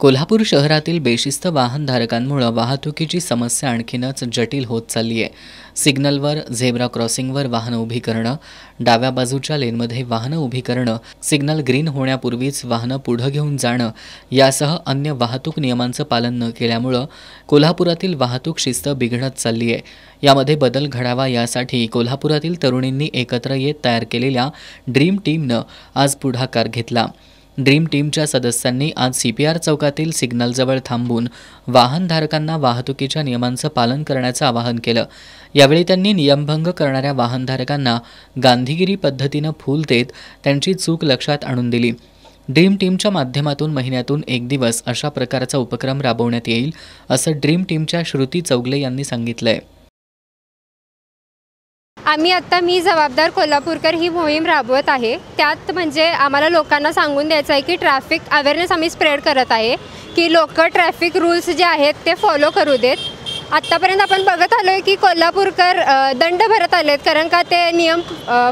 कोल्हापूर शहरातील बेशिस्त वाहनधारकांमुळे वाहतुकीची समस्या आणखीनच जटिल होत चालली आहे। सिग्नलवर, झेब्रा क्रॉसिंगवर वाहनं उभी करणं, डाव्या बाजूच्या लेनमध्ये वाहनं उभी करणं, सिग्नल ग्रीन होण्यापूर्वीच वाहनं पुढे घेऊन जाणं यासह अन्य वाहतूक नियमांचं पालन न केल्यामुळे कोल्हापुरातील वाहतूक शिस्त बिघडत चालली आहे। यामध्ये बदल घडावा यासाठी कोल्हापुरातील तरुणींनी एकत्र येत तयार केलेल्या ड्रीम टीमनं आज पुढाकार घेतला। ड्रीम टीमच्या सदस्यांनी आज CPR चौकातील सिग्नलजवळ थांबून वाहनधारकांना वाहतुकीच्या नियमांचं पालन करण्याचं आवाहन केलं। यावेळी त्यांनी नियमभंग करणाऱ्या वाहनधारकांना गांधीगिरी पद्धतीनं फूल देत त्यांची चूक लक्षात आणून दिली। ड्रीम टीमच्या माध्यमातून महिन्यातून एक दिवस अशा प्रकारचा उपक्रम राबवण्यात येईल असं ड्रीम टीमच्या श्रुती चौगले यांनी सांगितलंय। मी जबाबदार कोल्हापूरकर ही मोहीम राबवत आहे। त्यात म्हणजे आम्हाला लोकांना सांगून द्यायचं आहे की ट्रॅफिक अवेअरनेस आम्ही स्प्रेड करत आहे की लोक ट्रॅफिक रूल्स जे आहेत ते फॉलो करू देत। आत्तापर्यंत आपण बघत आलो आहे की कोल्हापूरकर दंड भरत आलेत कारण का ते नियम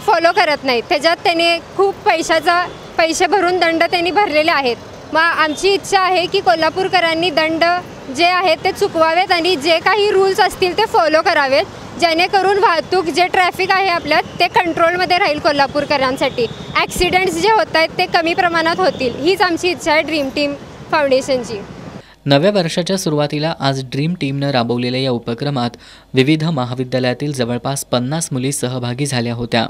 फॉलो करत नाहीत। त्याच्यात त्यांनी खूप पैसे भरून दंड त्यांनी भरलेले आहेत। मग आमची इच्छा आहे की कोल्हापूरकरांनी दंड जे आहेत ते चुकवावेत आणि जे काही रूल्स असतील ते फॉलो करावेत, जेणेकरून वाहतूक जे ट्रॅफिक आहे आपल्यात ते कंट्रोलमध्ये राहील। कोल्हापूरकरांसाठी ॲक्सिडेंट्स जे होत आहेत ते कमी प्रमाणात होतील, हीच आमची इच्छा आहे ड्रीम टीम फाउंडेशनची। नव्या वर्षाच्या सुरुवातीला आज ड्रीम टीमनं राबवलेल्या या उपक्रमात विविध महाविद्यालयातील जवळपास 50 मुली सहभागी झाल्या होत्या।